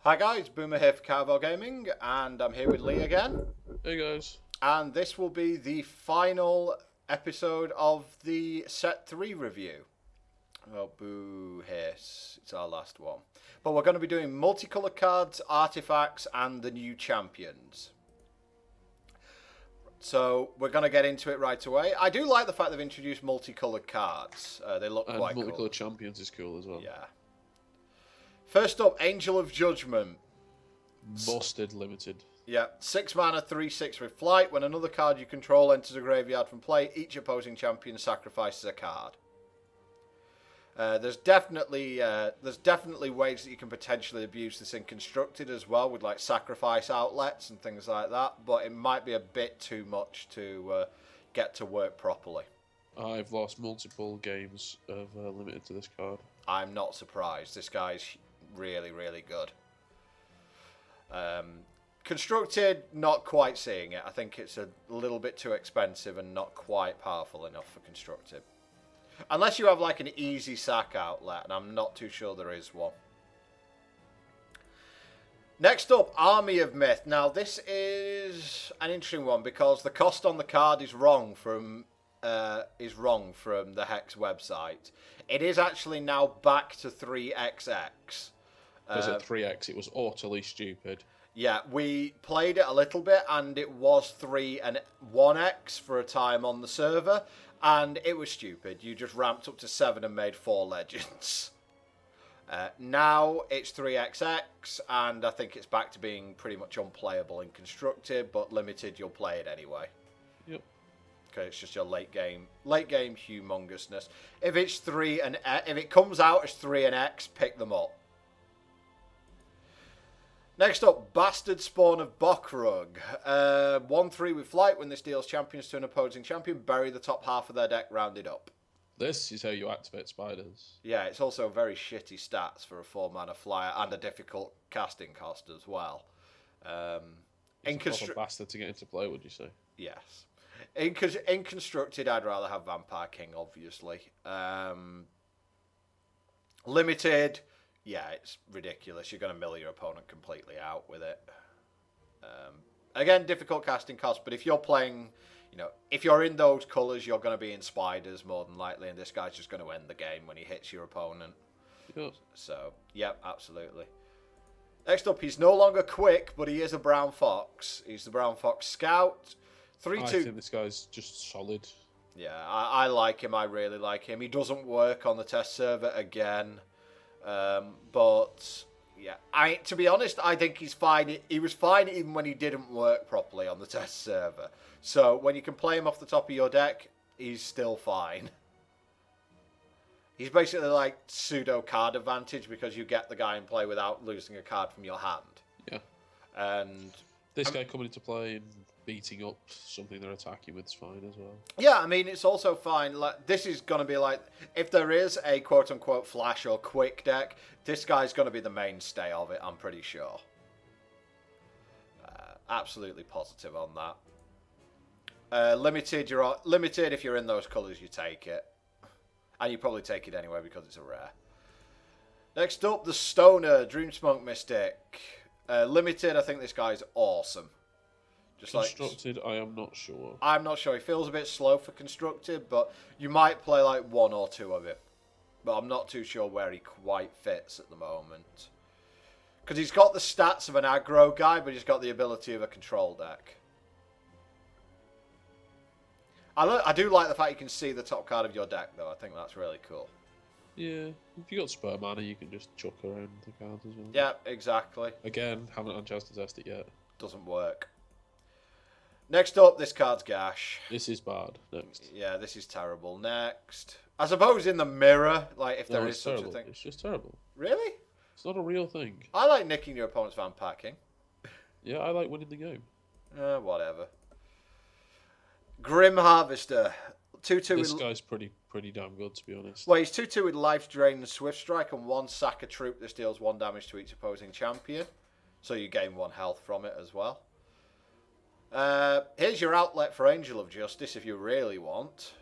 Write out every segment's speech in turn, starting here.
Hi guys, Boomer here for Cowboy Gaming, and I'm here with Lee again. Hey guys. And this will be the final episode of the Set 3 review. Oh, boo hiss. It's our last one. But we're going to be doing multicolor cards, artifacts, and the new champions. So we're going to get into it right away. I do like the fact they've introduced multicolored cards. They look quite cool. And multicolored champions is cool as well. Yeah. First up, Angel of Judgment. Busted limited. Yeah, 6 mana, 3/6 with flight. When another card you control enters a graveyard from play, each opposing champion sacrifices a card. There's definitely ways that you can potentially abuse this in Constructed as well, with like sacrifice outlets and things like that. But it might be a bit too much to get to work properly. I've lost multiple games of limited to this card. I'm not surprised. This guy's really, really good. Constructed, not quite seeing it. I think it's a little bit too expensive and not quite powerful enough for Constructed. Unless you have like an easy sack outlet, and I'm not too sure there is one. Next up, Army of Myth. Now this is an interesting one because the cost on the card is wrong from the Hex website. It is actually now back to 3XX. Was it 3x? It was utterly stupid. Yeah, we played it a little bit, and it was 3 and 1x for a time on the server, and it was stupid. You just ramped up to 7 and made 4 legends. Now it's 3XX, and I think it's back to being pretty much unplayable in Constructed, but limited you'll play it anyway. Yep. Okay, it's just your late game humongousness. If it's 3 and if it comes out as 3 and X, pick them up. Next up, Bastard Spawn of Bokrug. 1/3 with flight. When this deals champions to an opposing champion, bury the top half of their deck rounded up. This is how you activate spiders. Yeah, it's also very shitty stats for a 4-mana flyer and a difficult casting cost as well. It's a proper bastard to get into play, would you say? Yes. In Constructed, I'd rather have Vampire King, obviously. Limited... Yeah, it's ridiculous. You're going to mill your opponent completely out with it. Again, difficult casting cost, but if you're playing, if you're in those colours, you're going to be in spiders more than likely, and this guy's just going to end the game when he hits your opponent. Yep. So, yep, absolutely. Next up, he's no longer quick, but he is a brown fox. He's the brown fox scout. 3/2. I think this guy's just solid. Yeah, I like him. I really like him. He doesn't work on the test server again. But yeah, to be honest, I think he's fine. He was fine even when he didn't work properly on the test server. So when you can play him off the top of your deck, he's still fine. He's basically like pseudo card advantage because you get the guy in play without losing a card from your hand. Yeah. And this guy coming into play and beating up something they're attacking with is fine as well. Yeah, I mean, it's also fine. Like, this is going to be like, if there is a quote-unquote flash or quick deck, this guy's going to be the mainstay of it, I'm pretty sure. Absolutely positive on that. Limited, if you're in those colours, you take it. And you probably take it anyway because it's a rare. Next up, the Stoner, Dreamsmoke Mystic. Limited, I think this guy's awesome. Just Constructed, I am not sure. I'm not sure. He feels a bit slow for Constructed, but you might play like 1 or 2 of it. But I'm not too sure where he quite fits at the moment. Because he's got the stats of an aggro guy, but he's got the ability of a control deck. I do like the fact you can see the top card of your deck, though. I think that's really cool. Yeah, if you got spare mana, you can just chuck around the cards as well. Yeah, exactly. Again, haven't had a chance to test it yet. Doesn't work. Next up, this card's gash. This is bad. Next. Yeah, this is terrible. Next. I suppose in the mirror, like if there is such terrible. a thing. It's just terrible. Really? It's not a real thing. I like nicking your opponent's Vampire King. Yeah, I like winning the game. Whatever. Grim Harvester. 2/2 This with... guy's pretty damn good, to be honest. Well, he's 2/2 with Life Drain and Swift Strike, and 1 sack a troop that deals 1 damage to each opposing champion. So you gain 1 health from it as well. Here's your outlet for Angel of Justice if you really want.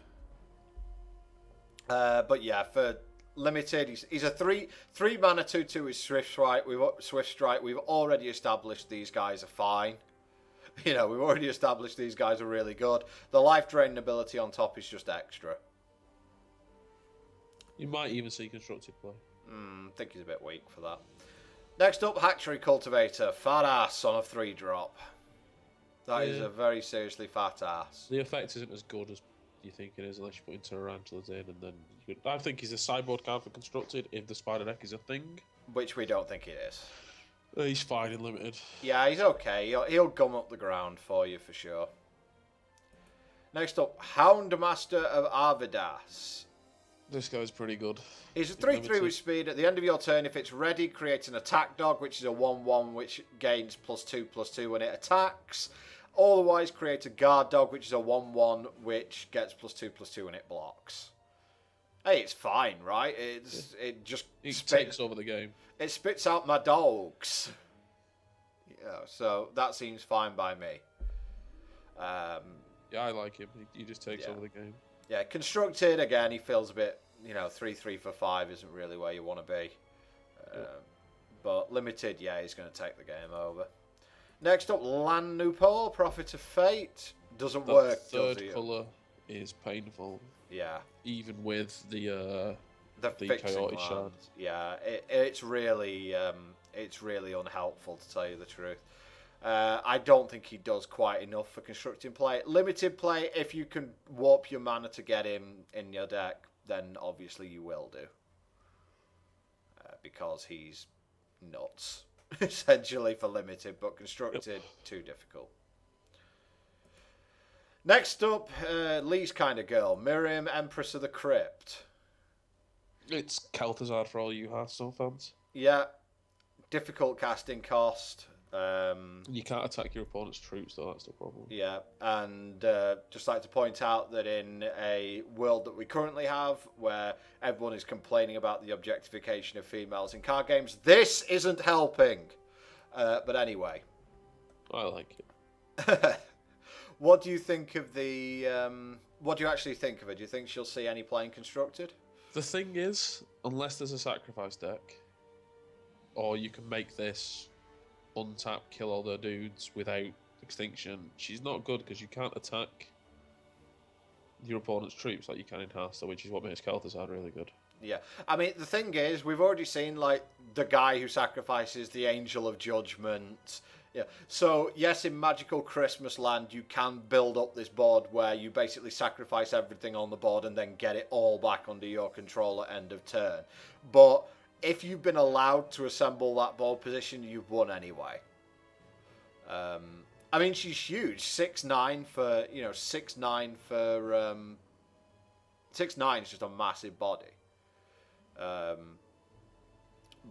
But yeah, for limited. He's a three mana 2/2 with Swift Strike. We've already established these guys are fine. We've already established these guys are really good. The life drain ability on top is just extra. You might even see constructed play. I think he's a bit weak for that. Next up, Hatchery Cultivator. Fat ass on a 3-drop. That is a very seriously fat ass. The effect isn't as good as you think it is unless you put tarantulas in, and then I think he's a sideboard card for constructed if the spider deck is a thing. Which we don't think it is. He's fine in limited. Yeah, he's okay. He'll gum up the ground for you for sure. Next up, Houndmaster of Arvidas. This guy's pretty good. He's a 3/3 with speed. At the end of your turn, if it's ready, create an attack dog, which is a 1/1, which gains +2/+2 when it attacks. Otherwise, create a guard dog, which is a 1/1, which gets +2/+2 when it blocks. Hey, it's fine, right? It just takes over the game. It spits out my dogs. Yeah, so that seems fine by me. Yeah, I like him. He just takes over the game. Yeah, constructed again. He feels a bit, 3/3 for 5 isn't really where you want to be. But limited, yeah, he's going to take the game over. Next up, Lan Nupor, Prophet of Fate. Doesn't work, does Third it? colour is painful. Yeah. Even with the fixing Coyote lands. Shard. Yeah, it's really unhelpful to tell you the truth. I don't think he does quite enough for constructing play. Limited play, if you can warp your mana to get him in your deck, then obviously you will do. Because he's nuts, essentially, for limited, but constructed, too difficult. Next up, Lee's kind of girl, Miriam, Empress of the Crypt. It's Kel'Thuzad for all you Hearthstone fans. Yeah, difficult casting cost. You can't attack your opponent's troops, though. That's the problem. Yeah, and just like to point out that in a world that we currently have, where everyone is complaining about the objectification of females in card games, this isn't helping. But anyway, I like it. What do you think of the? What do you actually think of it? Do you think she'll see any playing constructed? The thing is, unless there's a sacrifice deck, or you can make this untap, kill all the dudes without extinction, she's not good because you can't attack your opponent's troops like you can in Hearthstone, which is what makes Kel'Thuzad really good. Yeah, I mean, the thing is, we've already seen, like, the guy who sacrifices the Angel of Judgment. Yeah, so, yes, in Magical Christmas Land, you can build up this board where you basically sacrifice everything on the board and then get it all back under your control at end of turn. But if you've been allowed to assemble that board position, you've won anyway. I mean, she's huge. 6'9" for, 6'9" for... 6'9" is just a massive body.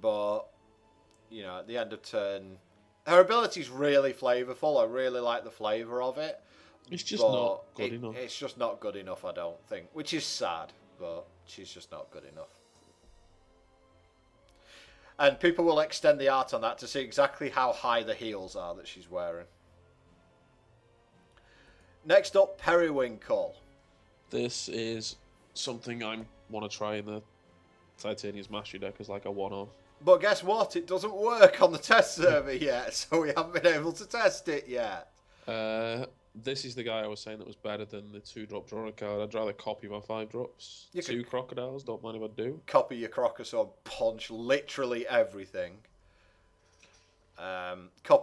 But, at the end of turn, her ability's really flavourful. I really like the flavour of it. It's just not good enough. It's just not good enough, I don't think. Which is sad, but she's just not good enough. And people will extend the art on that to see exactly how high the heels are that she's wearing. Next up, Periwinkle. This is something I want to try in the Titania's Mastery deck as like a one-off. But guess what? It doesn't work on the test server yet, so we haven't been able to test it yet. This is the guy I was saying that was better than the 2-drop drawing card. I'd rather copy my 5 drops. You 2 crocodiles, don't mind if I do. Copy your Crocosaur, punch literally everything.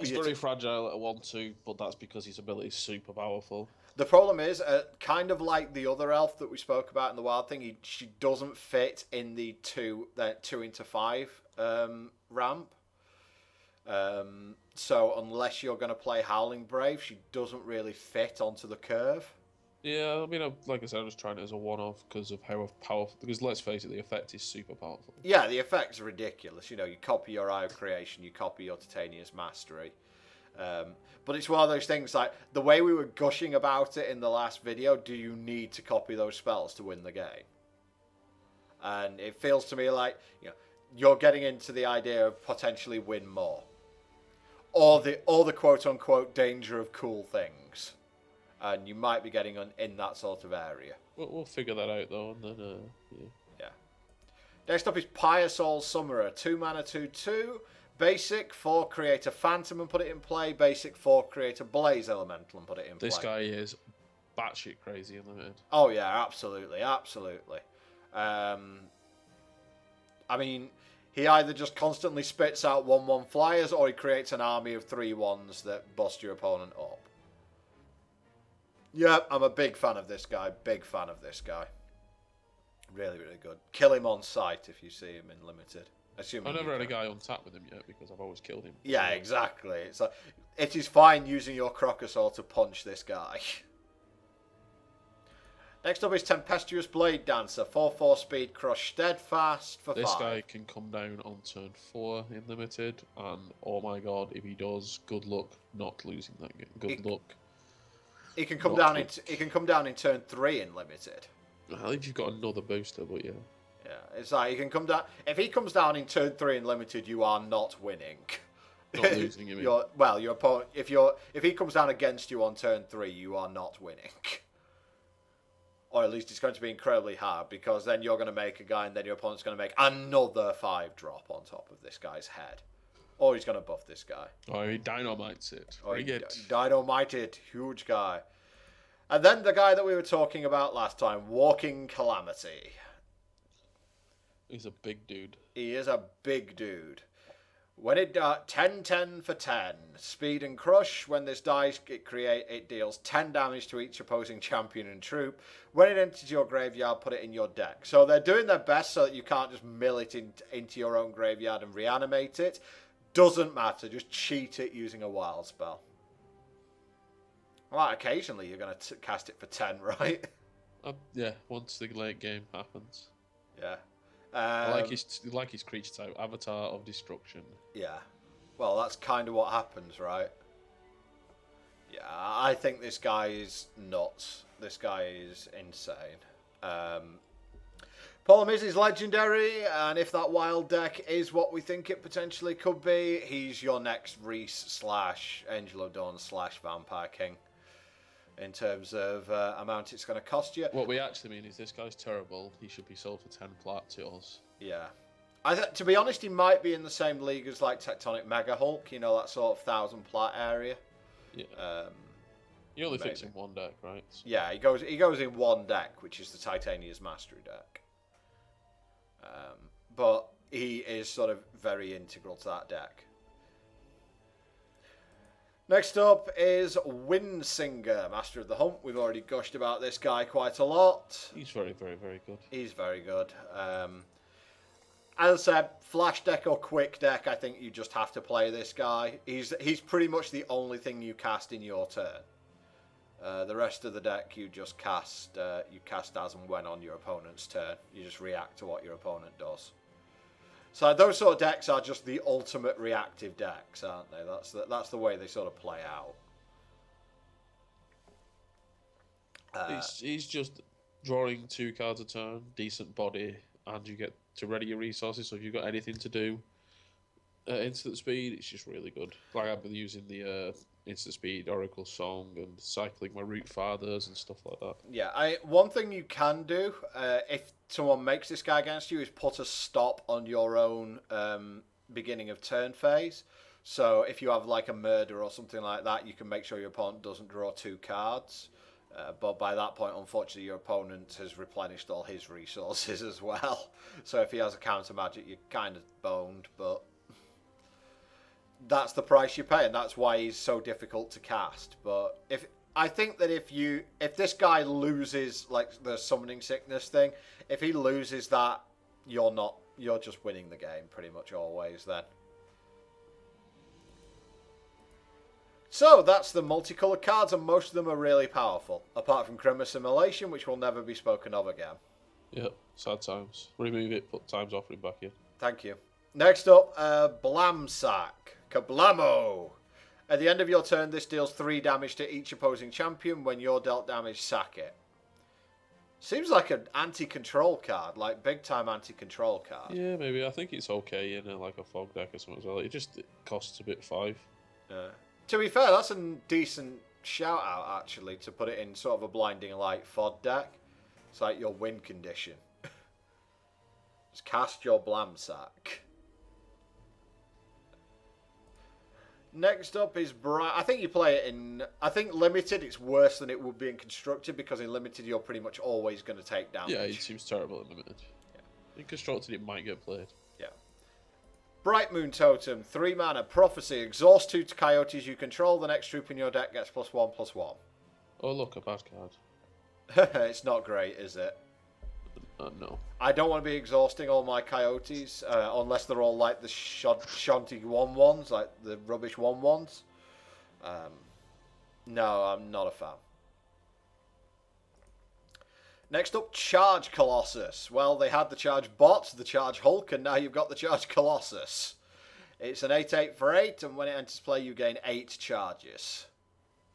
He's very fragile at a 1/2, but that's because his ability is super powerful. The problem is, kind of like the other elf that we spoke about in the Wild thing, she doesn't fit in the 2 into 5 ramp. So unless you're going to play Howling Brave, she doesn't really fit onto the curve. Yeah, I mean, like I said, I was trying it as a one-off because of how powerful... Because let's face it, the effect is super powerful. Yeah, the effect's ridiculous. You copy your Eye of Creation, you copy your Titania's Mastery. But it's one of those things, like, the way we were gushing about it in the last video, do you need to copy those spells to win the game? And it feels to me like, you're getting into the idea of potentially win more. Or the quote-unquote danger of cool things. And you might be getting in that sort of area. We'll figure that out, though, and then, yeah. Next up is Pyresoul Summoner. 2 mana, 2/2. Basic, 4, create a Phantom and put it in play. Basic, 4, create a Blaze Elemental and put it in play. This guy is batshit crazy in limited. Oh, yeah, absolutely. I mean, he either just constantly spits out 1/1 flyers or he creates an army of 3/1s that bust your opponent up. Yep, I'm a big fan of this guy. Really, really good. Kill him on sight if you see him in limited. I've never had a guy on tap with him yet because I've always killed him. Yeah, exactly. It's like, it is fine using your Crocosaur to punch this guy. Next up is Tempestuous Blade Dancer. 4/4 speed, crush, steadfast for 5. This guy can come down on turn 4 in limited, and oh my god, if he does, good luck not losing that game. Good luck. He can come down in turn 3 in limited. Well, if you've got another booster, but yeah. Yeah, it's like he can come down. If he comes down in turn 3 in limited, you are not winning. Not losing him. Your opponent. If he comes down against you on turn 3, you are not winning. Or at least it's going to be incredibly hard because then you're going to make a guy and then your opponent's going to make another 5-drop on top of this guy's head. Or he's going to buff this guy. Or he dynamites it. Or he dynamited, huge guy. And then the guy that we were talking about last time, Walking Calamity. He's a big dude. He is a big dude. When it 10/10 for 10, speed and crush. When this dies, it deals 10 damage to each opposing champion and troop. When it enters your graveyard, put it in your deck. So they're doing their best so that you can't just mill it into your own graveyard and reanimate it. Doesn't matter. Just cheat it using a wild spell. Well, occasionally you're going to cast it for 10, right? Yeah, once the late game happens. Yeah. I like his creature type, Avatar of Destruction. Yeah. Well, that's kind of what happens, right? Yeah, I think this guy is nuts. This guy is insane. Problem is, he's legendary, and if that wild deck is what we think it potentially could be, he's your next Reese / Angel of Dawn / Vampire King. In terms of amount it's going to cost you. What we actually mean is this guy's terrible. He should be sold for 10 plat to us. Yeah. To be honest, he might be in the same league as like Tectonic Mega Hulk, you know, that sort of 1,000 plat area. Yeah. He only fits in one deck, right? So. Yeah, he goes in one deck, which is the Titania's Mastery deck. But he is sort of very integral to that deck. Next up is Windsinger, Master of the Hump. We've already gushed about this guy quite a lot. He's very, very, very good. He's very good. As I said, flash deck or quick deck, I think you just have to play this guy. He's pretty much the only thing you cast in your turn. The rest of the deck you just cast as and when on your opponent's turn. You just react to what your opponent does. So those sort of decks are just the ultimate reactive decks, aren't they? That's the way they sort of play out. He's just drawing 2 cards a turn, decent body, and you get to ready your resources. So if you've got anything to do instant speed, it's just really good. Like I've been using the instant speed Oracle Song and cycling my Root Fathers and stuff like that. Yeah, one thing you can do if someone makes this guy against you is put a stop on your own beginning of turn phase. So if you have like a murder or something like that, you can make sure your opponent doesn't draw 2 cards. But by that point, unfortunately, your opponent has replenished all his resources as well. So if he has a counter magic, you're kind of boned, but that's the price you pay, and that's why he's so difficult to cast. But I think that if this guy loses like the summoning sickness thing, if he loses that, you're just winning the game pretty much always then. So that's the multicolor cards, and most of them are really powerful, apart from Chroma Assimilation, which will never be spoken of again. Yep, sad times. Remove it, put Times Offering back in. Thank you. Next up, Blamsack. Kablamo! At the end of your turn, this deals 3 damage to each opposing champion. When you're dealt damage, sack it. Seems like an anti-control card, like big-time anti-control card. Yeah, maybe. I think it's okay in like a fog deck or something as well. It costs a bit 5. To be fair, that's a decent shout-out, actually, to put it in sort of a Blinding Light FOD deck. It's like your win condition. Just cast your Blamsack. Next up is Bright. I think you play it in... I think Limited, it's worse than it would be in Constructed, because in Limited you're pretty much always going to take damage. Yeah, it seems terrible in Limited. Yeah. In Constructed, it might get played. Yeah. Bright Moon Totem, 3 mana, Prophecy. Exhaust 2 coyotes you control. The next troop in your deck gets +1/+1. Oh, look, a bad card. It's not great, is it? No. I don't want to be exhausting all my coyotes, unless they're all like the shanty 1/1s, like the rubbish 1/1s. No, I'm not a fan. Next up, Charge Colossus. Well, they had the Charge Bot, the Charge Hulk, and now you've got the Charge Colossus. It's an 8/8 for 8, and when it enters play, you gain 8 charges.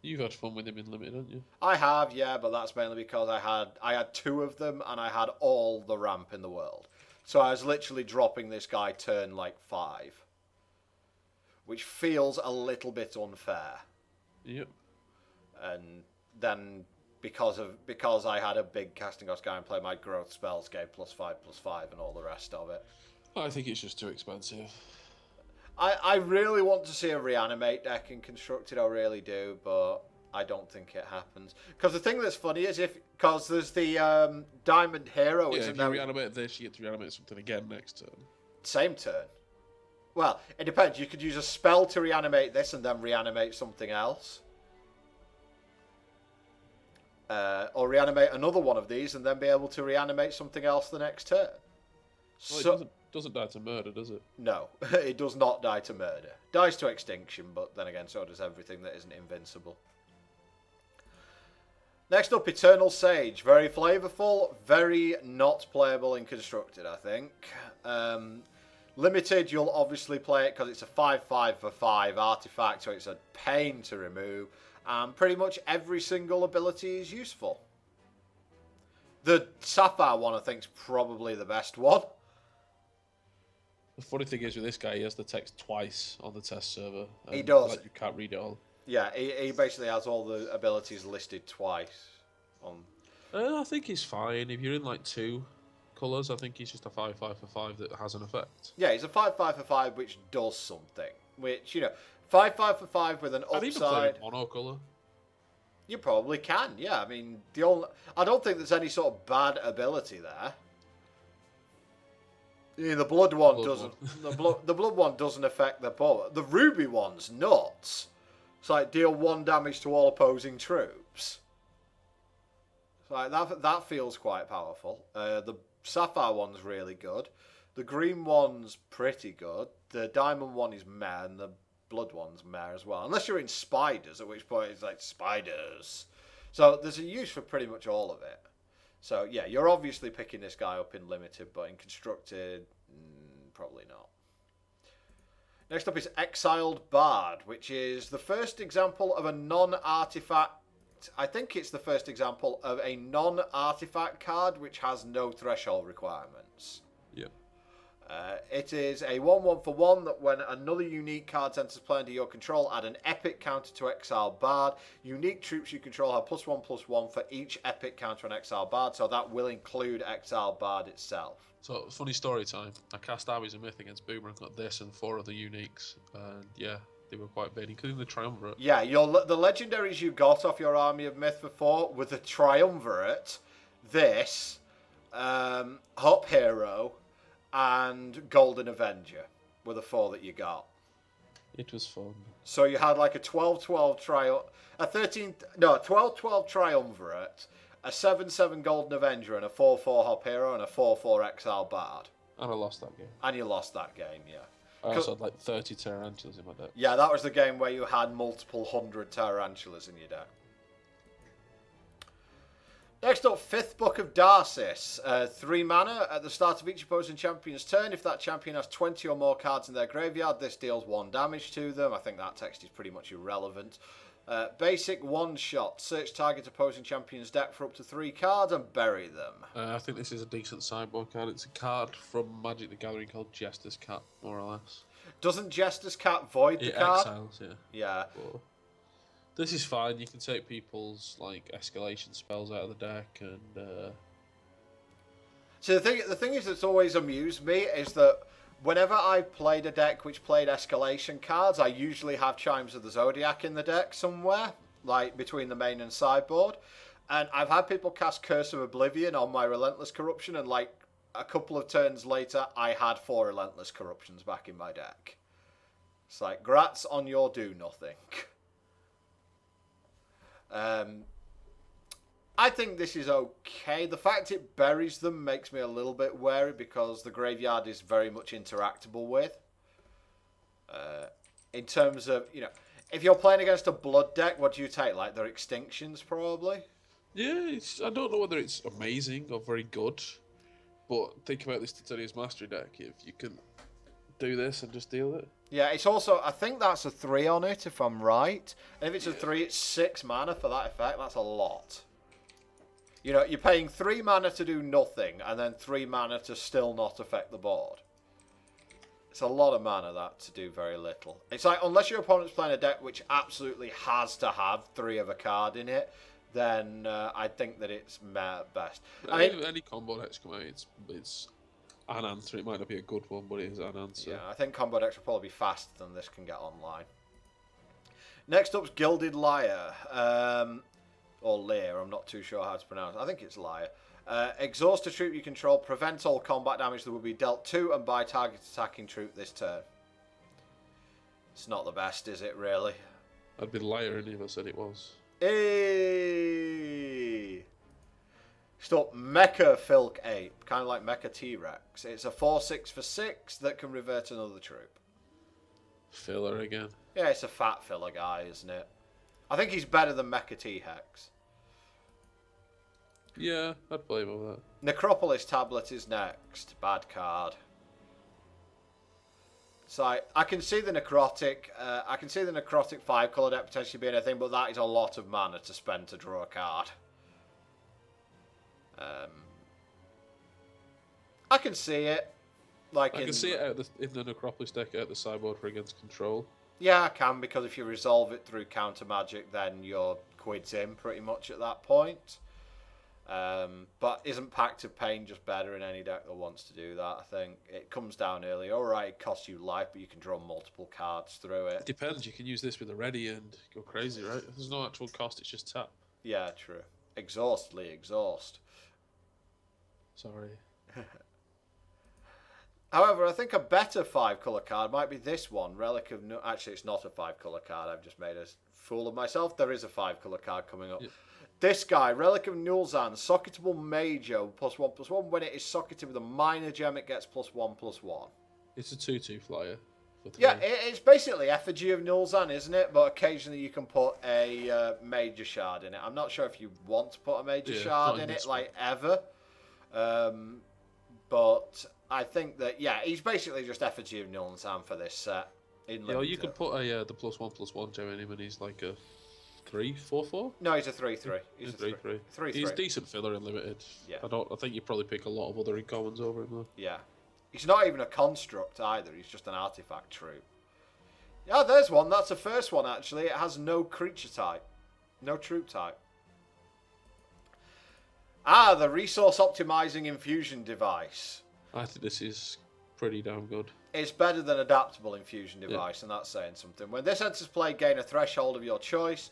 You've had fun with him in Limited, haven't you? I have, yeah, but that's mainly because I had 2 of them, and I had all the ramp in the world. So I was literally dropping this guy turn like 5, which feels a little bit unfair. Yep. And then because I had a big casting cost guy and play my growth spells, gave +5/+5 and all the rest of it. I think it's just too expensive. I really want to see a reanimate deck in Constructed, I really do, but I don't think it happens. Because the thing that's funny is because there's the Diamond Hero, Yeah, isn't if there? you reanimate this, you get to reanimate something again next turn. Same turn. Well, it depends. You could use a spell to reanimate this and then reanimate something else. Or reanimate another one of these and then be able to reanimate something else the next turn. Well, it doesn't die to murder, does it? No, it does not die to murder. Dies to extinction, but then again, so does everything that isn't invincible. Next up, Eternal Sage. Very flavourful, very not playable in Constructed, I think. Limited, you'll obviously play it because it's a 5/5 for 5 artifact, so it's a pain to remove. And pretty much every single ability is useful. The Sapphire one, I think, is probably the best one. The funny thing is with this guy, he has the text twice on the test server. He does. Like, you can't read it all. Yeah, he basically has all the abilities listed twice. I think he's fine. If you're in like 2 colours, I think he's just a 5/5 for 5 that has an effect. Yeah, he's a 5/5 for 5 which does something. Which, 5/5 for 5 with an I'd even play upside. with monocolour. You probably can, yeah. I mean, I don't think there's any sort of bad ability there. Yeah, the blood one doesn't. The blood one doesn't affect the ball. The ruby one's nuts. It's like deal 1 damage to all opposing troops. It's like that feels quite powerful. The sapphire one's really good. The green one's pretty good. The diamond one is meh, and the blood one's meh as well. Unless you're in spiders, at which point it's like spiders. So there's a use for pretty much all of it. So yeah, you're obviously picking this guy up in Limited, but in Constructed, probably not. Next up is Exiled Bard, which is the first example of a non-artifact. I think it's the first example of a non-artifact card which has no threshold requirements. Yep. It is a 1/1 for 1 that when another unique card enters play under your control, add an epic counter to Exile Bard. Unique troops you control have +1/+1 for each epic counter on Exile Bard, so that will include Exile Bard itself. So, funny story time. I cast Armies of Myth against Boomer and got this and 4 other uniques. And yeah, they were quite big, including the Triumvirate. Yeah, the legendaries you got off your Army of Myth before were the Triumvirate, this, Hop Hero, and Golden Avenger were the 4 that you got. It was fun. So you had like a 12/12 Triumvirate, a 7/7 Golden Avenger, and a 4/4 Hop Hero, and a 4/4 Exile Bard. And I lost that game. And you lost that game, yeah. I also had like 30 Tarantulas in my deck. Yeah, that was the game where you had multiple 100 Tarantulas in your deck. Next up, 5th Book of Darcis. 3 mana at the start of each opposing champion's turn. If that champion has 20 or more cards in their graveyard, this deals 1 damage to them. I think that text is pretty much irrelevant. Basic 1-shot. Search target opposing champion's deck for up to 3 cards and bury them. I think this is a decent sideboard card. It's a card from Magic the Gathering called Jester's Cat, more or less. Doesn't Jester's Cat void the card? Exiles, yeah. Yeah. But this is fine. You can take people's like escalation spells out of the deck, and So the thing is that's always amused me is that whenever I've played a deck which played escalation cards, I usually have Chimes of the Zodiac in the deck somewhere, like between the main and sideboard. And I've had people cast Curse of Oblivion on my Relentless Corruption, and like a couple of turns later, I had 4 Relentless Corruptions back in my deck. It's like, grats on your do nothing. I think this is okay. The fact it buries them makes me a little bit wary because the graveyard is very much interactable with. In terms of, you know, if you're playing against a blood deck, what do you take? Like their extinctions, probably? Yeah, I don't know whether it's amazing or very good, but think about this Titania's Mastery deck. If you can do this and just deal it. Yeah, it's also, I think that's a 3 on it, if I'm right. And if it's a 3, it's 6 mana for that effect. That's a lot. You know, you're paying 3 mana to do nothing, and then 3 mana to still not affect the board. It's a lot of mana, that, to do very little. It's like, unless your opponent's playing a deck which absolutely has to have 3 of a card in it, then I think that it's meh at best. I mean, any combo decks come out, it's an answer. It might not be a good one, but it is an answer. Yeah, I think combo decks will probably be faster than this can get online. Next up's Gilded Lyre. Or Lear, I'm not too sure how to pronounce it. I think it's Lyre. Exhaust a troop you control, prevent all combat damage that will be dealt to and by target attacking troop this turn. It's not the best, is it, really? I'd be liar if I said it was. Hey! Stop Mecha Filk Ape, kind of like Mecha T-Rex. It's a 4/6 for 6 that can revert another troop. Filler again. Yeah, it's a fat filler guy, isn't it? I think he's better than Mecha T-Hex. Yeah, I'd play him over that. Necropolis Tablet is next. Bad card. So I can see the Necrotic. I can see the Necrotic 5-color deck potentially being a thing, but that is a lot of mana to spend to draw a card. I can see it. Like I can see it in the Necropolis deck out the sideboard for against control. Yeah, I can, because if you resolve it through counter magic, then your quid's in pretty much at that point. But isn't Pact of Pain just better in any deck that wants to do that? I think it comes down early. Alright, it costs you life, but you can draw multiple cards through it. It depends. You can use this with a ready and go crazy, right? There's no actual cost, it's just tap. Yeah, true. Exhaust, Lee, exhaust. Sorry. However, I think a better 5-color card might be this one, Relic of... Actually, it's not a 5-color card. I've just made a fool of myself. There is a 5-color card coming up. Yep. This guy, Relic of Nulzan, socketable major, +1/+1. When it is socketed with a minor gem, it gets +1/+1. It's a 2/2 flyer. Yeah, it's basically Effigy of Nulzan, isn't it? But occasionally you can put a major shard in it. I'm not sure if you want to put a major shard in it, like, ever. But I think that, yeah, he's basically just Effigy of Nulzan for this set. Yeah, you could put the +1/+1 gem in him and he's like a 3/4/4? No, he's a 3/3. He's a 3/3. 3/3. He's decent filler in limited. Yeah. I think you probably pick a lot of other incommons over him though. Yeah. He's not even a construct either. He's just an artifact troop. Yeah, there's one. That's the first one, actually. It has no creature type. No troop type. Ah, the resource optimizing infusion device. I think this is pretty damn good. It's better than adaptable infusion device, and that's saying something. When this enters play, gain a threshold of your choice.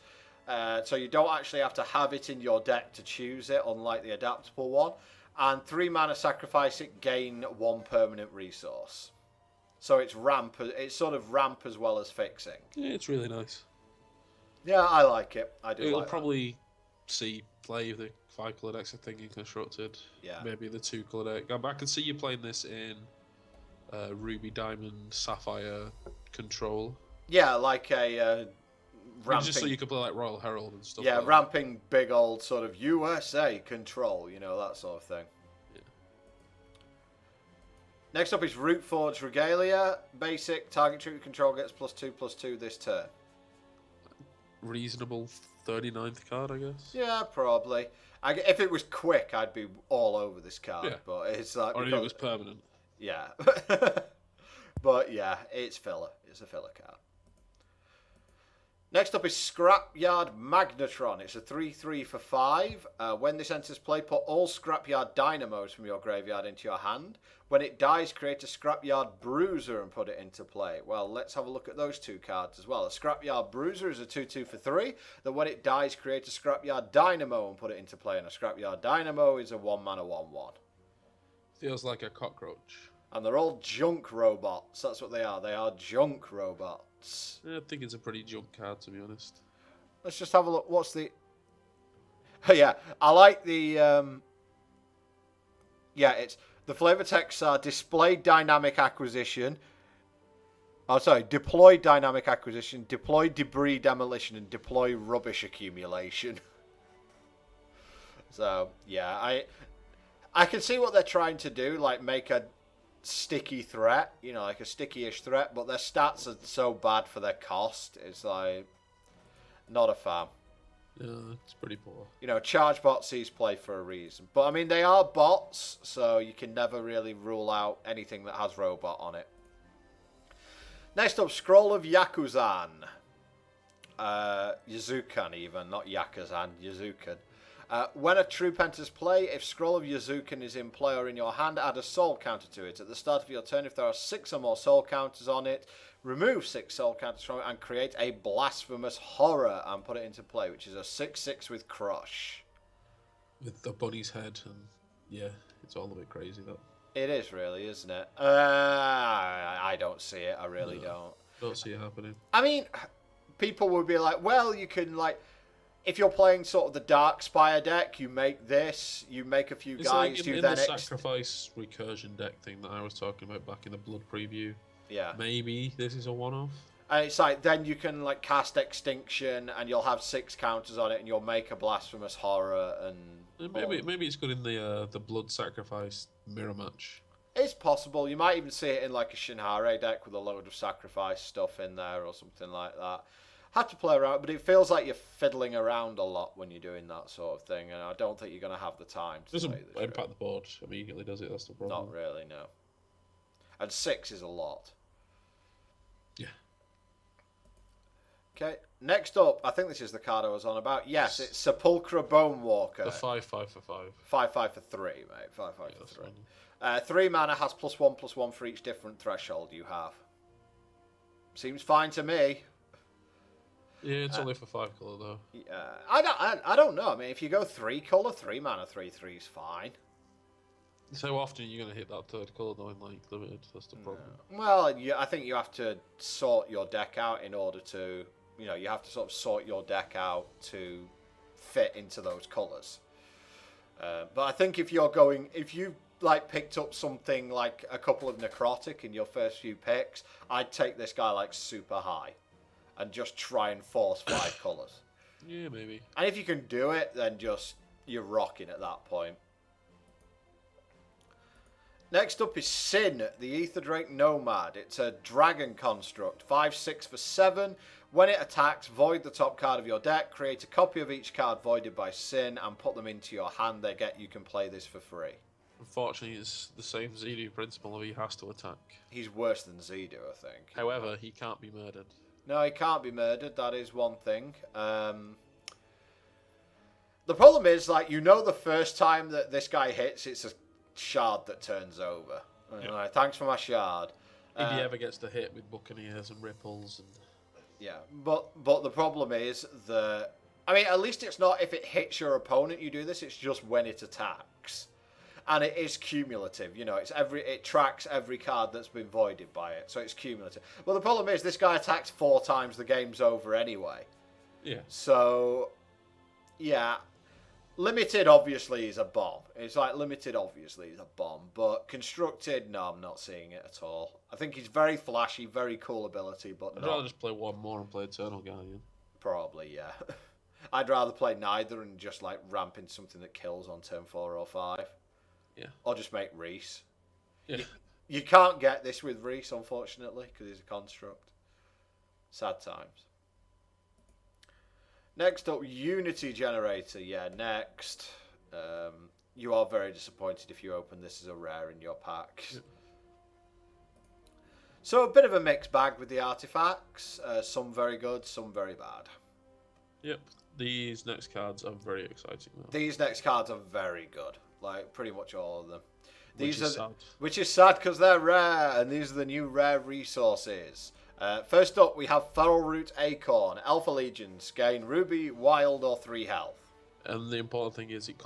So you don't actually have to have it in your deck to choose it, unlike the adaptable one. And 3 mana sacrifice it, gain 1 permanent resource. So it's ramp. It's sort of ramp as well as fixing. Yeah, it's really nice. Yeah, I like it. I do. It'll like probably see play the 5-color decks, I think, in constructed. Yeah. Maybe the 2-color deck. I can see you playing this in Ruby, Diamond, Sapphire control. Yeah, like a ramping. Just so you could play like Royal Herald and stuff. Yeah, like ramping big old sort of USA control, you know, that sort of thing. Yeah. Next up is Root Forge Regalia. Basic, target troop control gets +2/+2 this turn. Reasonable 39th card, I guess. Yeah, probably. If it was quick, I'd be all over this card. Yeah. But it's like, or if it was permanent. Yeah. But yeah, it's filler. It's a filler card. Next up is Scrapyard Magnetron. It's a 3/3 for 5. When this enters play, put all Scrapyard Dynamos from your graveyard into your hand. When it dies, create a Scrapyard Bruiser and put it into play. Well, let's have a look at those two cards as well. A Scrapyard Bruiser is a 2/2 for 3. Then when it dies, create a Scrapyard Dynamo and put it into play. And a Scrapyard Dynamo is a 1-mana 1/1. Feels like a cockroach. And they're all junk robots. That's what they are. They are junk robots. I think it's a pretty junk card, to be honest. Let's just have a look. What's the... yeah, I like the... yeah, it's... The flavor texts are display dynamic acquisition. Oh, sorry. Deploy dynamic acquisition, deploy debris demolition, and deploy rubbish accumulation. So, yeah, I can see what they're trying to do, like make a sticky threat, you know, like a sticky-ish threat, but their stats are so bad for their cost. It's like, not a fan. Yeah, it's pretty poor. You know, charge bot sees play for a reason. But, I mean, they are bots, so you can never really rule out anything that has robot on it. Next up, Scroll of Yakuzan. Yazukan, even, not Yakuzan, Yazukan. When a troop enters play, if Scroll of Yazukan is in play or in your hand, add a soul counter to it. At the start of your turn, if there are 6 or more soul counters on it, remove 6 soul counters from it and create a Blasphemous Horror and put it into play, which is a 6/6 with Crush. With the bunny's head, and yeah, it's all a bit crazy, that. It is really, isn't it? I don't see it. I really don't. Don't see it happening. I mean, people would be like, well, you can, like... If you're playing sort of the Dark Spire deck, you make this, you make a few It's guys, like you in then... the sacrifice recursion deck thing that I was talking about back in the Blood preview. Yeah. Maybe this is a one-off. And it's like, then you can like cast Extinction and you'll have 6 counters on it and you'll make a Blasphemous Horror and... Maybe it's good in the Blood sacrifice mirror match. It's possible. You might even see it in like a Shinhare deck with a load of sacrifice stuff in there or something like that. Have to play around, but it feels like you're fiddling around a lot when you're doing that sort of thing, and I don't think you're going to have the time to Doesn't play this impact the board immediately, does it? That's the problem. Not really, no. And 6 is a lot. Yeah. Okay, next up, I think this is the card I was on about. Yes, it's Sepulchra Bonewalker. The 5/5 for 5. 5/5 for 3, mate. 5/5 Yeah, for 3. Fine. 3 mana has +1/+1 for each different threshold you have. Seems fine to me. Yeah, it's only for 5 colour though. I don't know. I mean, if you go 3 colour, 3 mana 3/3 is fine. So often you're going to hit that 3rd colour though in like limited. That's the problem. Well, I think you have to sort your deck out in order to, you know, you have to sort of sort your deck out to fit into those colours. But I think if you like picked up something like a couple of Necrotic in your first few picks, I'd take this guy like super high. And just try and force 5 colours. Yeah, maybe. And if you can do it, then just you're rocking at that point. Next up is Sin, the Ether Drake Nomad. It's a dragon construct, 5/6 for 7. When it attacks, void the top card of your deck, create a copy of each card voided by Sin, and put them into your hand. You can play this for free. Unfortunately, it's the same Zedu principle of he has to attack. He's worse than Zedu, I think. However, he can't be murdered. No, he can't be murdered. That is one thing. The problem is, like, you know, the first time that this guy hits, it's a shard that turns over. Yeah. Right, thanks for my shard. If he ever gets to hit with Buccaneers and Ripples and... Yeah, but the problem is that... I mean, at least it's not if it hits your opponent you do this, it's just when it attacks. And it is cumulative, you know, it tracks every card that's been voided by it, so it's cumulative. Well, the problem is this guy attacks 4 times, the game's over anyway. Yeah. So, yeah, limited obviously is a bomb. It's like limited obviously is a bomb, but constructed, no, I'm not seeing it at all. I think he's very flashy, very cool ability, but I'd rather just play one more and play Eternal Guardian. Probably, yeah. I'd rather play neither and just like ramp into something that kills on turn 4 or 5. Yeah. Or just make Reese. Yeah. You can't get this with Reese, unfortunately, because he's a construct. Sad times. Next up, Unity Generator. Yeah, next. You are very disappointed if you open this as a rare in your packs. Yeah. So a bit of a mixed bag with the artifacts. Some very good, some very bad. Yep. These next cards are very exciting though. These next cards are very good. Like, pretty much all of them. Which is sad. Which is sad because they're rare, and these are the new rare resources. First up, we have Feral Root Acorn. Elf Allegiance. Gain Ruby, Wild, or 3 health. And the important thing is it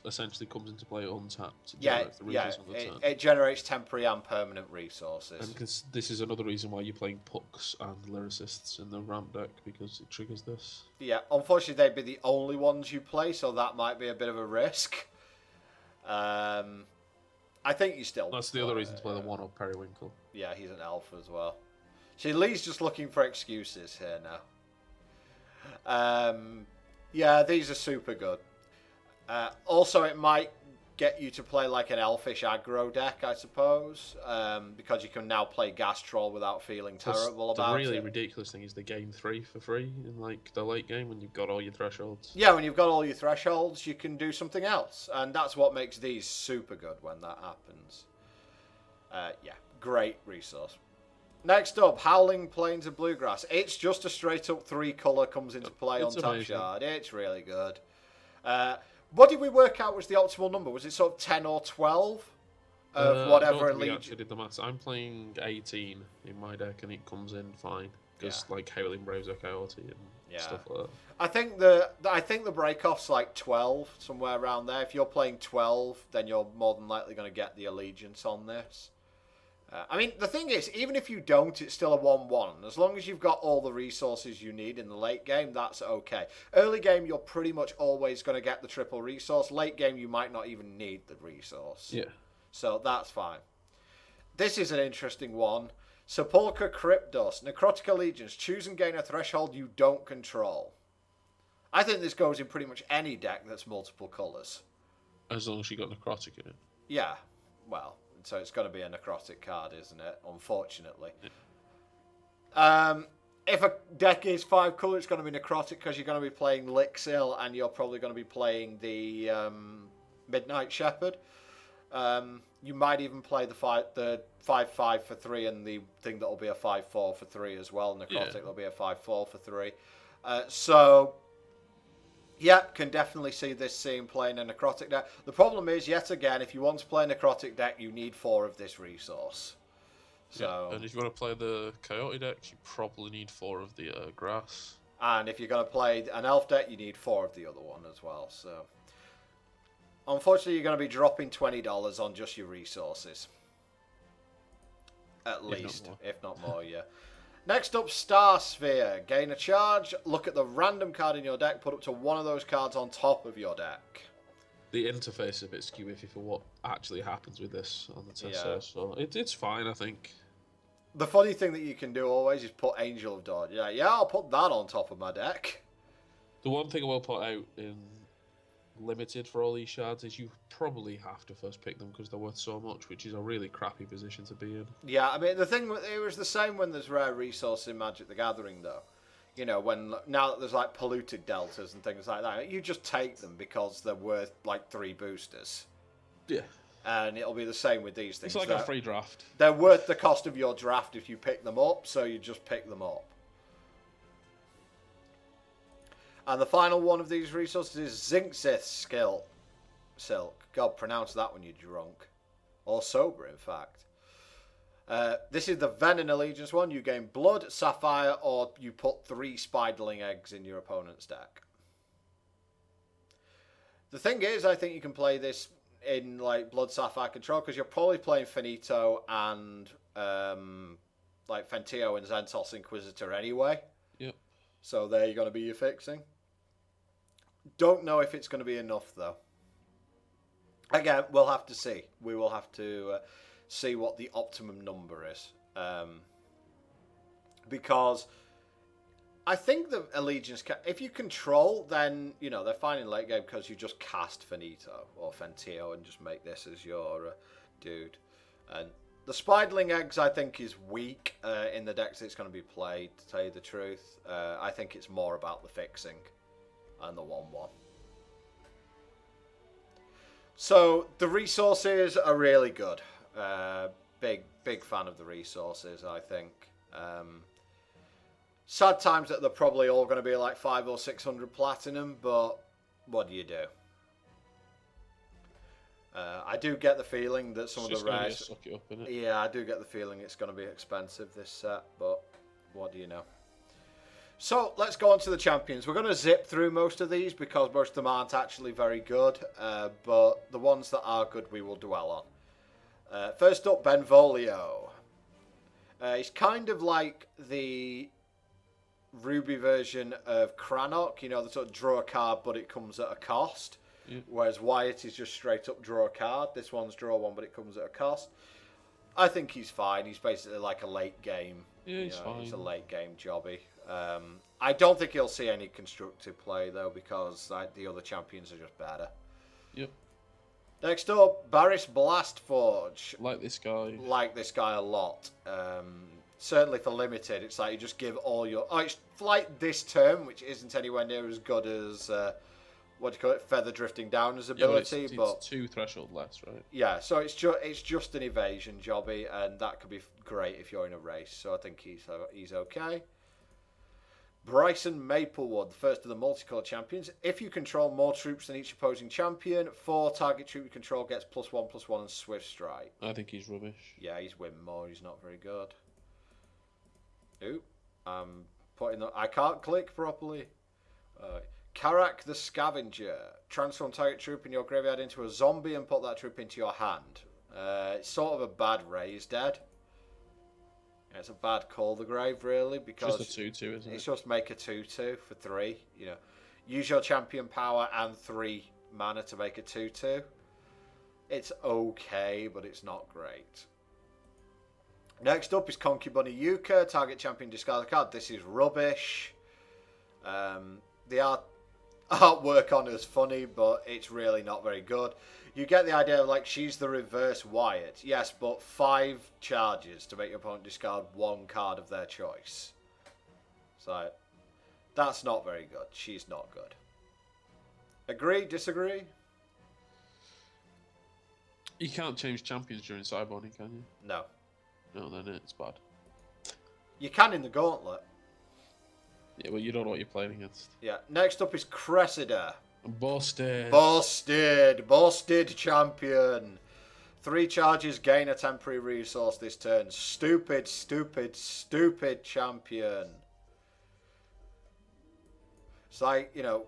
essentially comes into play untapped. It generates temporary and permanent resources. And because this is another reason why you're playing Pucks and Lyricists in the ramp deck, because it triggers this. Yeah, unfortunately they'd be the only ones you play, so that might be a bit of a risk. I think you still... That's the other reason to play the 1-up Periwinkle. Yeah, he's an elf as well. See, Lee's just looking for excuses here now. Yeah, these are super good. Also, it might get you to play like an elfish aggro deck, I suppose, because you can now play Gas Troll without feeling terrible about it. The really ridiculous thing is they gain 3 for free in like the late game when you've got all your thresholds. Yeah, when you've got all your thresholds, you can do something else, and that's what makes these super good when that happens. Yeah, great resource. Next up, Howling Plains of Bluegrass. It's just a straight up 3-colour comes into play on Tap Shard. It's really good. What did we work out was the optimal number? Was it sort of 10 or 12 of whatever Allegiance? I actually did the maths. I'm playing 18 in my deck, and it comes in fine because like Howling Braves are Coyote and stuff like that. I think the break-off's like 12, somewhere around there. If you're playing 12, then you're more than likely going to get the Allegiance on this. I mean, the thing is, even if you don't, it's still a 1-1. As long as you've got all the resources you need in the late game, that's okay. Early game, you're pretty much always going to get the triple resource. Late game, you might not even need the resource. Yeah. So that's fine. This is an interesting one. Sepulchre Cryptos. Necrotic Allegiance. Choose and gain a threshold you don't control. I think this goes in pretty much any deck that's multiple colours. As long as you got Necrotic in it. Yeah. Well... So it's got to be a necrotic card, isn't it? Unfortunately. Yeah. If a deck is 5 colour, it's going to be necrotic because you're going to be playing Lixil and you're probably going to be playing the Midnight Shepherd. You might even play the 5/5 for 3 and the thing that'll be a 5/4 for 3 as well. Necrotic will be a 5/4 for 3. So... yeah, can definitely see this scene playing a necrotic deck. The problem is, yet again, if you want to play a necrotic deck, you need 4 of this resource. So, yeah, and if you want to play the Coyote decks, you probably need 4 of the grass. And if you're going to play an elf deck, you need 4 of the other one as well. So, unfortunately, you're going to be dropping $20 on just your resources. At least, if not more, yeah. Next up, Star Sphere. Gain a charge, look at the random card in your deck, put up to one of those cards on top of your deck. The interface is a bit skewy for what actually happens with this on the test, so it's fine, I think. The funny thing that you can do always is put Angel of Dawn. Yeah, I'll put that on top of my deck. The one thing I will put out in limited for all these shards is you probably have to first pick them because they're worth so much, which is a really crappy position to be in. Yeah, I mean, the thing, it was the same when there's rare resource in Magic the Gathering, though. You know, now that there's like polluted deltas and things like that, you just take them because they're worth like 3 boosters. Yeah. And it'll be the same with these things. It's like a free draft. They're worth the cost of your draft if you pick them up, so you just pick them up. And the final one of these resources is Zinxith Silk. God, pronounce that when you're drunk. Or sober, in fact. This is the Venom Allegiance one. You gain Blood, Sapphire, or you put 3 Spiderling Eggs in your opponent's deck. The thing is, I think you can play this in like Blood, Sapphire control, because you're probably playing Finito and like Fentio and Zentos Inquisitor anyway. Yep. So there you're going to be your fixing. Don't know if it's going to be enough, though. Again, we'll have to see. We will have to see what the optimum number is. Because I think the Allegiance... if you control, then, you know, they're fine in late game because you just cast Finito or Fentio and just make this as your dude. And the Spiderling Eggs, I think, is weak in the decks it's going to be played, to tell you the truth. I think it's more about the fixing and the 1/1. So the resources are really good. big fan of the resources, I think. Sad times that they're probably all going to be like 500 or 600 platinum, but what do you do? I do get the feeling that some of the rares... Suck it up, innit? Yeah, I do get the feeling it's going to be expensive, this set, but what do you know? So, let's go on to the champions. We're going to zip through most of these because most of them aren't actually very good, but the ones that are good we will dwell on. First up, Benvolio. He's kind of like the Ruby version of Crannock, you know, the sort of draw a card but it comes at a cost. Yeah. Whereas Wyatt is just straight up draw a card. This one's draw one, but it comes at a cost. I think he's fine. He's basically like a late game. Yeah, he's fine. He's a late game jobby. I don't think he'll see any constructive play though, because the other champions are just better. Yep. Next up, Barris Blastforge. Like this guy. Like this guy a lot. Certainly for limited, it's like you just give all your... Oh, it's like this term, which isn't anywhere near as good as... what do you call it? Feather drifting down as ability, but it's 2 threshold less, right? Yeah, so it's just an evasion jobby, and that could be great if you're in a race. So I think he's okay. Bryson Maplewood, the first of the multicolor champions. If you control more troops than each opposing champion, 4 target troop you control gets +1/+1 and swift strike. I think he's rubbish. Yeah, he's win more. He's not very good. Ooh, I'm putting the... I can't click properly. Karak the Scavenger. Transform target troop in your graveyard into a zombie and put that troop into your hand. It's sort of a bad raise dead. It's a bad call the grave, really, because just a 2/2, isn't it? It's just make a 2/2 for 3. You know, use your champion power and 3 mana to make a 2/2. It's okay, but it's not great. Next up is Concubunny Yuka. Target champion discard a card. This is rubbish. The artwork on is funny, but it's really not very good. You get the idea of, like, she's the reverse Wyatt. Yes, but 5 charges to make your opponent discard 1 card of their choice. So, that's not very good. She's not good. Agree? Disagree? You can't change champions during sideboarding, can you? No. No, then it's bad. You can in the Gauntlet. Yeah, well, you don't know what you're playing against. Yeah. Next up is Cressida. Busted. Busted champion. 3 charges, gain a temporary resource this turn. Stupid champion. It's like, you know,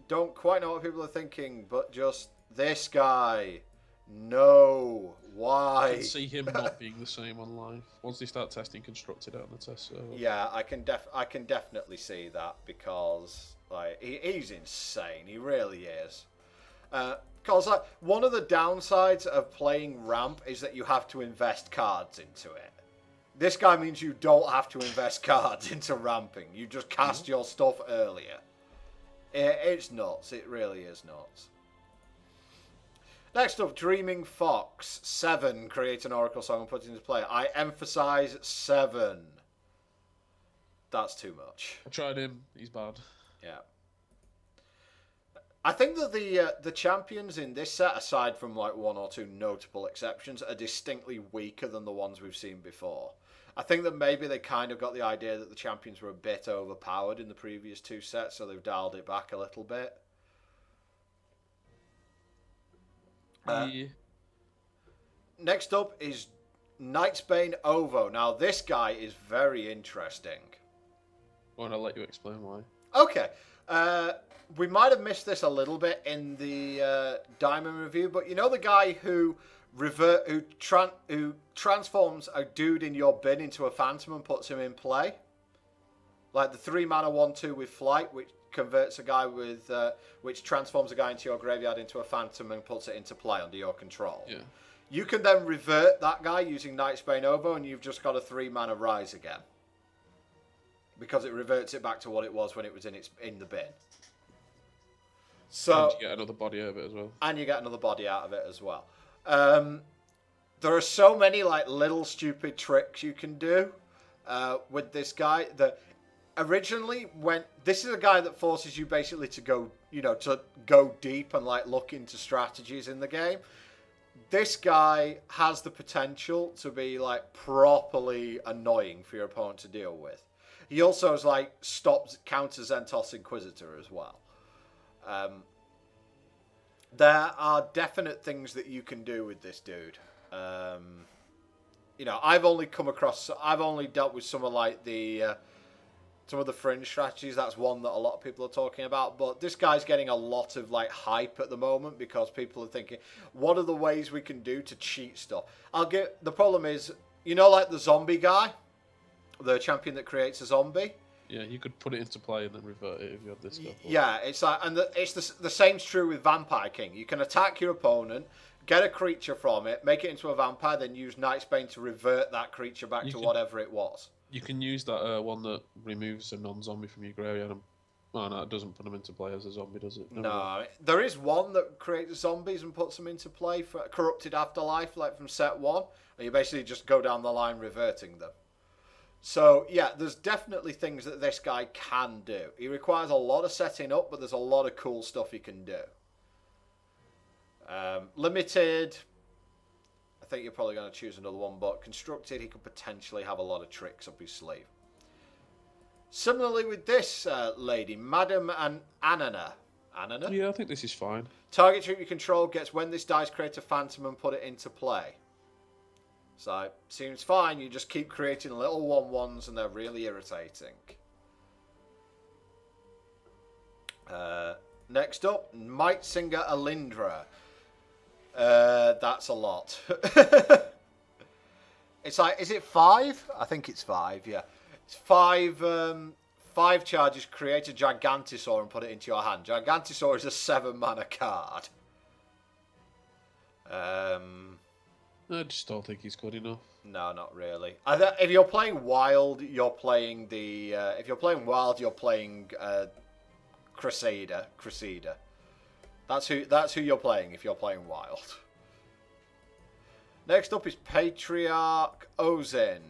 don't quite know what people are thinking, but just this guy. No. Why? I can see him not being the same on live once they start testing constructed out on the test server. Yeah, I can definitely see that, because like he's insane. He really is. Because like one of the downsides of playing ramp is that you have to invest cards into it. This guy means you don't have to invest cards into ramping. You just cast your stuff earlier. It's nuts. It really is nuts. Next up, Dreaming Fox. 7. Create an Oracle song and put it into play. I emphasize 7. That's too much. I tried him. He's bad. Yeah. I think that the champions in this set, aside from like 1 or 2 notable exceptions, are distinctly weaker than the ones we've seen before. I think that maybe they kind of got the idea that the champions were a bit overpowered in the previous 2 sets, so they've dialed it back a little bit. Yeah. Next up is Knightsbane Ovo. Now, this guy is very interesting. Well, I'll let you explain why. Okay. We might have missed this a little bit in the Diamond review, but you know the guy who transforms a dude in your bin into a phantom and puts him in play? Like the 3 mana 1/2 with flight, which converts a guy with which transforms a guy into your graveyard into a phantom and puts it into play under your control. Yeah. You can then revert that guy using Knightsbane Ovo, and you've just got a 3 mana rise again, because it reverts it back to what it was when it was in the bin. So and you get another body out of it as well. And you get another body out of it as well. There are so many like little stupid tricks you can do with this guy that. Originally, when this is a guy that forces you basically to go, to go deep and like look into strategies in the game. this guy has the potential to be like properly annoying for your opponent to deal with. He also is like stops counter Zentos Inquisitor as well. There are definite things that you can do with this dude. You know, I've only dealt with some of like some of the fringe strategies. That's one that a lot of people are talking about. But this guy's getting a lot of like hype at the moment because people are thinking, what are the ways we can do to cheat stuff? The problem is, you know, like the zombie guy, the champion that creates a zombie. Yeah, you could put it into play and then revert it if you had this stuff. Yeah, it's like, and it's the same's true with Vampire King. You can attack your opponent, get a creature from it, make it into a vampire, then use Knight's Bane to revert that creature back to whatever it was. You can use that one that removes a non-zombie from your graveyard. Oh no, it doesn't put them into play as a zombie, does it? No, there is one that creates zombies and puts them into play for Corrupted Afterlife, like from set 1, and you basically just go down the line reverting them. So, yeah, there's definitely things that this guy can do. He requires a lot of setting up, but there's a lot of cool stuff he can do. Limited, I think you're probably going to choose another one, but Constructed, he could potentially have a lot of tricks up his sleeve. Similarly with this lady, Madam Anana. Anana? Yeah, I think this is fine. Target troop you control gets when this dies, create a phantom and put it into play. So, seems fine. You just keep creating little 1/1s and they're really irritating. Next up, Might Singer Alindra. That's a lot. It's like, is it 5? I think it's 5, yeah. It's 5 charges, create a Gigantisaur and put it into your hand. Gigantisaur is a 7-mana card. I just don't think he's good enough. No, not really. If you're playing Wild, you're playing the... if you're playing Wild, you're playing Crusader. That's who you're playing if you're playing Wild. Next up is Patriarch Ozin.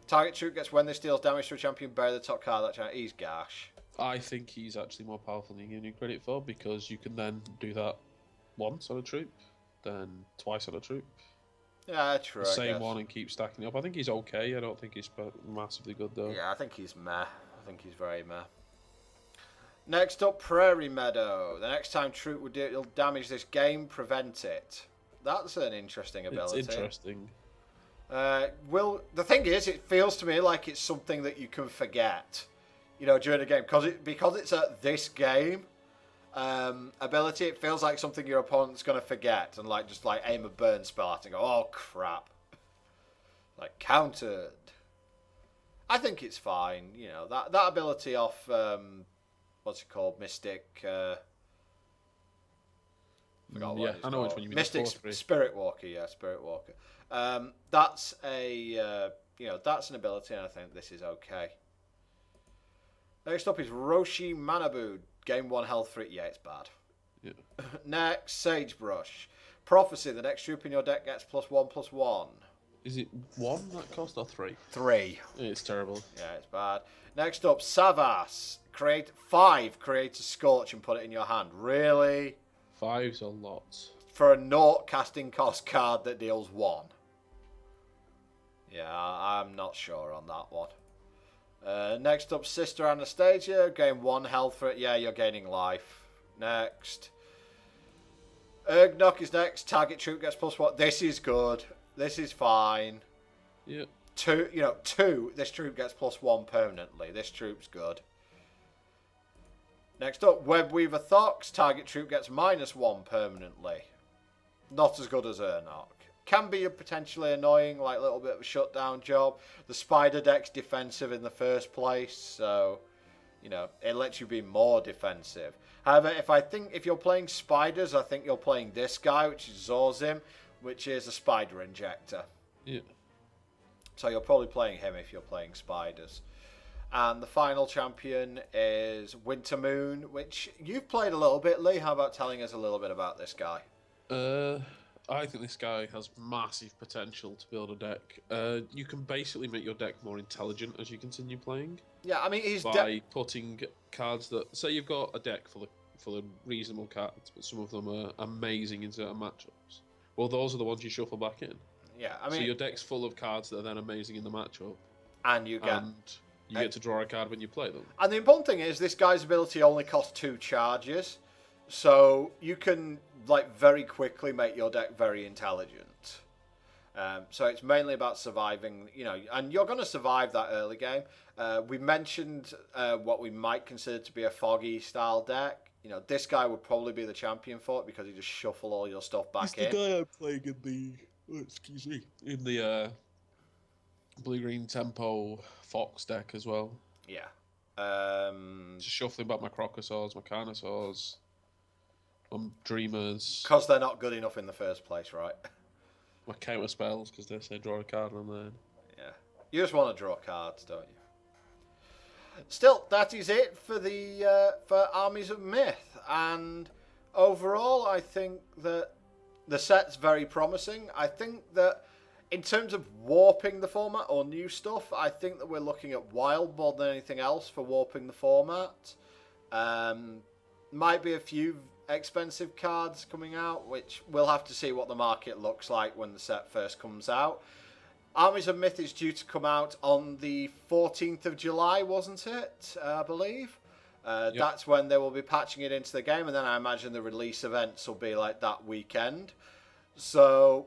Target troop gets when this deals damage to a champion, bury the top card of that champion. He's gash. I think he's actually more powerful than you're giving him credit for, because you can then do that once on a troop, then twice on a troop. Yeah, true. The same one and keep stacking it up. I think he's okay. I don't think he's massively good though. Yeah, I think he's meh. I think he's very meh. Next up, Prairie Meadow. The next time troop would deal damage this game, prevent it. That's an interesting ability. It's interesting. The thing is, it feels to me like it's something that you can forget, you know, during a game, because it's at this game. Ability, it feels like something your opponent's going to forget and like just like aim a burn spell at and go, oh crap, like countered. I think it's fine, you know, that ability off what's it called, Mystic forgot what I know which one you mean. Mystic Spirit Walker. That's a you know, that's an ability, and I think this is okay. Next up is Roshi Manabu. Game 1 health for it. Yeah, it's bad. Yeah. Next, Sagebrush. Prophecy. The next troop in your deck gets +1/+1. Is it 1 that cost or 3? 3. It's terrible. Yeah, it's bad. Next up, Savas. Create a Scorch and put it in your hand. Really? 5's a lot. For a 0 casting cost card that deals 1. Yeah, I'm not sure on that one. Next up, Sister Anastasia. Gain 1 health for it. Yeah, you're gaining life. Next. Urgnok is next. Target troop gets +1. This is good. This is fine. Yeah. 2. This troop gets +1 permanently. This troop's good. Next up, Webweaver Thox. Target troop gets -1 permanently. Not as good as Urgnok. Can be potentially annoying, like a little bit of a shutdown job. The Spider deck's defensive in the first place, so, you know, it lets you be more defensive. However, if you're playing Spiders, I think you're playing this guy, which is Zorzim, which is a Spider Injector. Yeah. So you're probably playing him if you're playing Spiders. And the final champion is Winter Moon, which you've played a little bit, Lee. How about telling us a little bit about this guy? I think this guy has massive potential to build a deck. You can basically make your deck more intelligent as you continue playing. Yeah, I mean, he's by putting cards that, say you've got a deck full of reasonable cards, but some of them are amazing in certain matchups. Well, those are the ones you shuffle back in. Yeah, I So mean, your deck's full of cards that are then amazing in the matchup, and you get. and you get to draw a card when you play them. And the important thing is this guy's ability only costs 2 charges, so you can like very quickly make your deck very intelligent. So it's mainly about surviving, you know, and you're going to survive that early game. We mentioned what we might consider to be a foggy style deck. You know, this guy would probably be the champion for it because you just shuffle all your stuff back in. It's the guy I'm playing in the in the blue-green tempo Fox deck as well. Yeah. Just shuffling back my Crocosaurs, my Carnosaurs, my Dreamers. Because they're not good enough in the first place, right? My counter spells because they say draw a card on there. Yeah. You just want to draw cards, don't you? Still, that is it for the for Armies of Myth. And overall, I think that the set's very promising. I think that in terms of warping the format or new stuff, I think that we're looking at Wild more than anything else for warping the format. Might be a few expensive cards coming out, which we'll have to see what the market looks like when the set first comes out. Armies of Myth is due to come out on the 14th of July, wasn't it? I believe. Yep. That's when they will be patching it into the game, and then I imagine the release events will be like that weekend. So,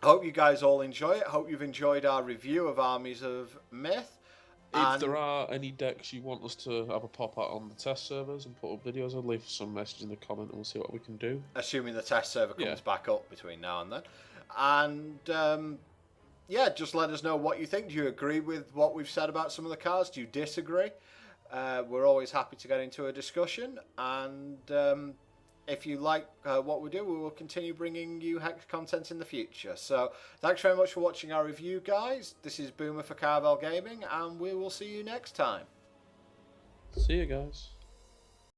hope you guys all enjoy it. Hope you've enjoyed our review of Armies of Myth. If there are any decks you want us to have a pop at on the test servers and put up videos, I'll leave some message in the comment and we'll see what we can do. Assuming the test server comes back up between now and then. And yeah, just let us know what you think. Do you agree with what we've said about some of the cards? Do you disagree? We're always happy to get into a discussion. And if you like what we do, we will continue bringing you Hex content in the future. So thanks very much for watching our review, guys. This is Boomer for Carvel Gaming, and we will see you next time. See you guys.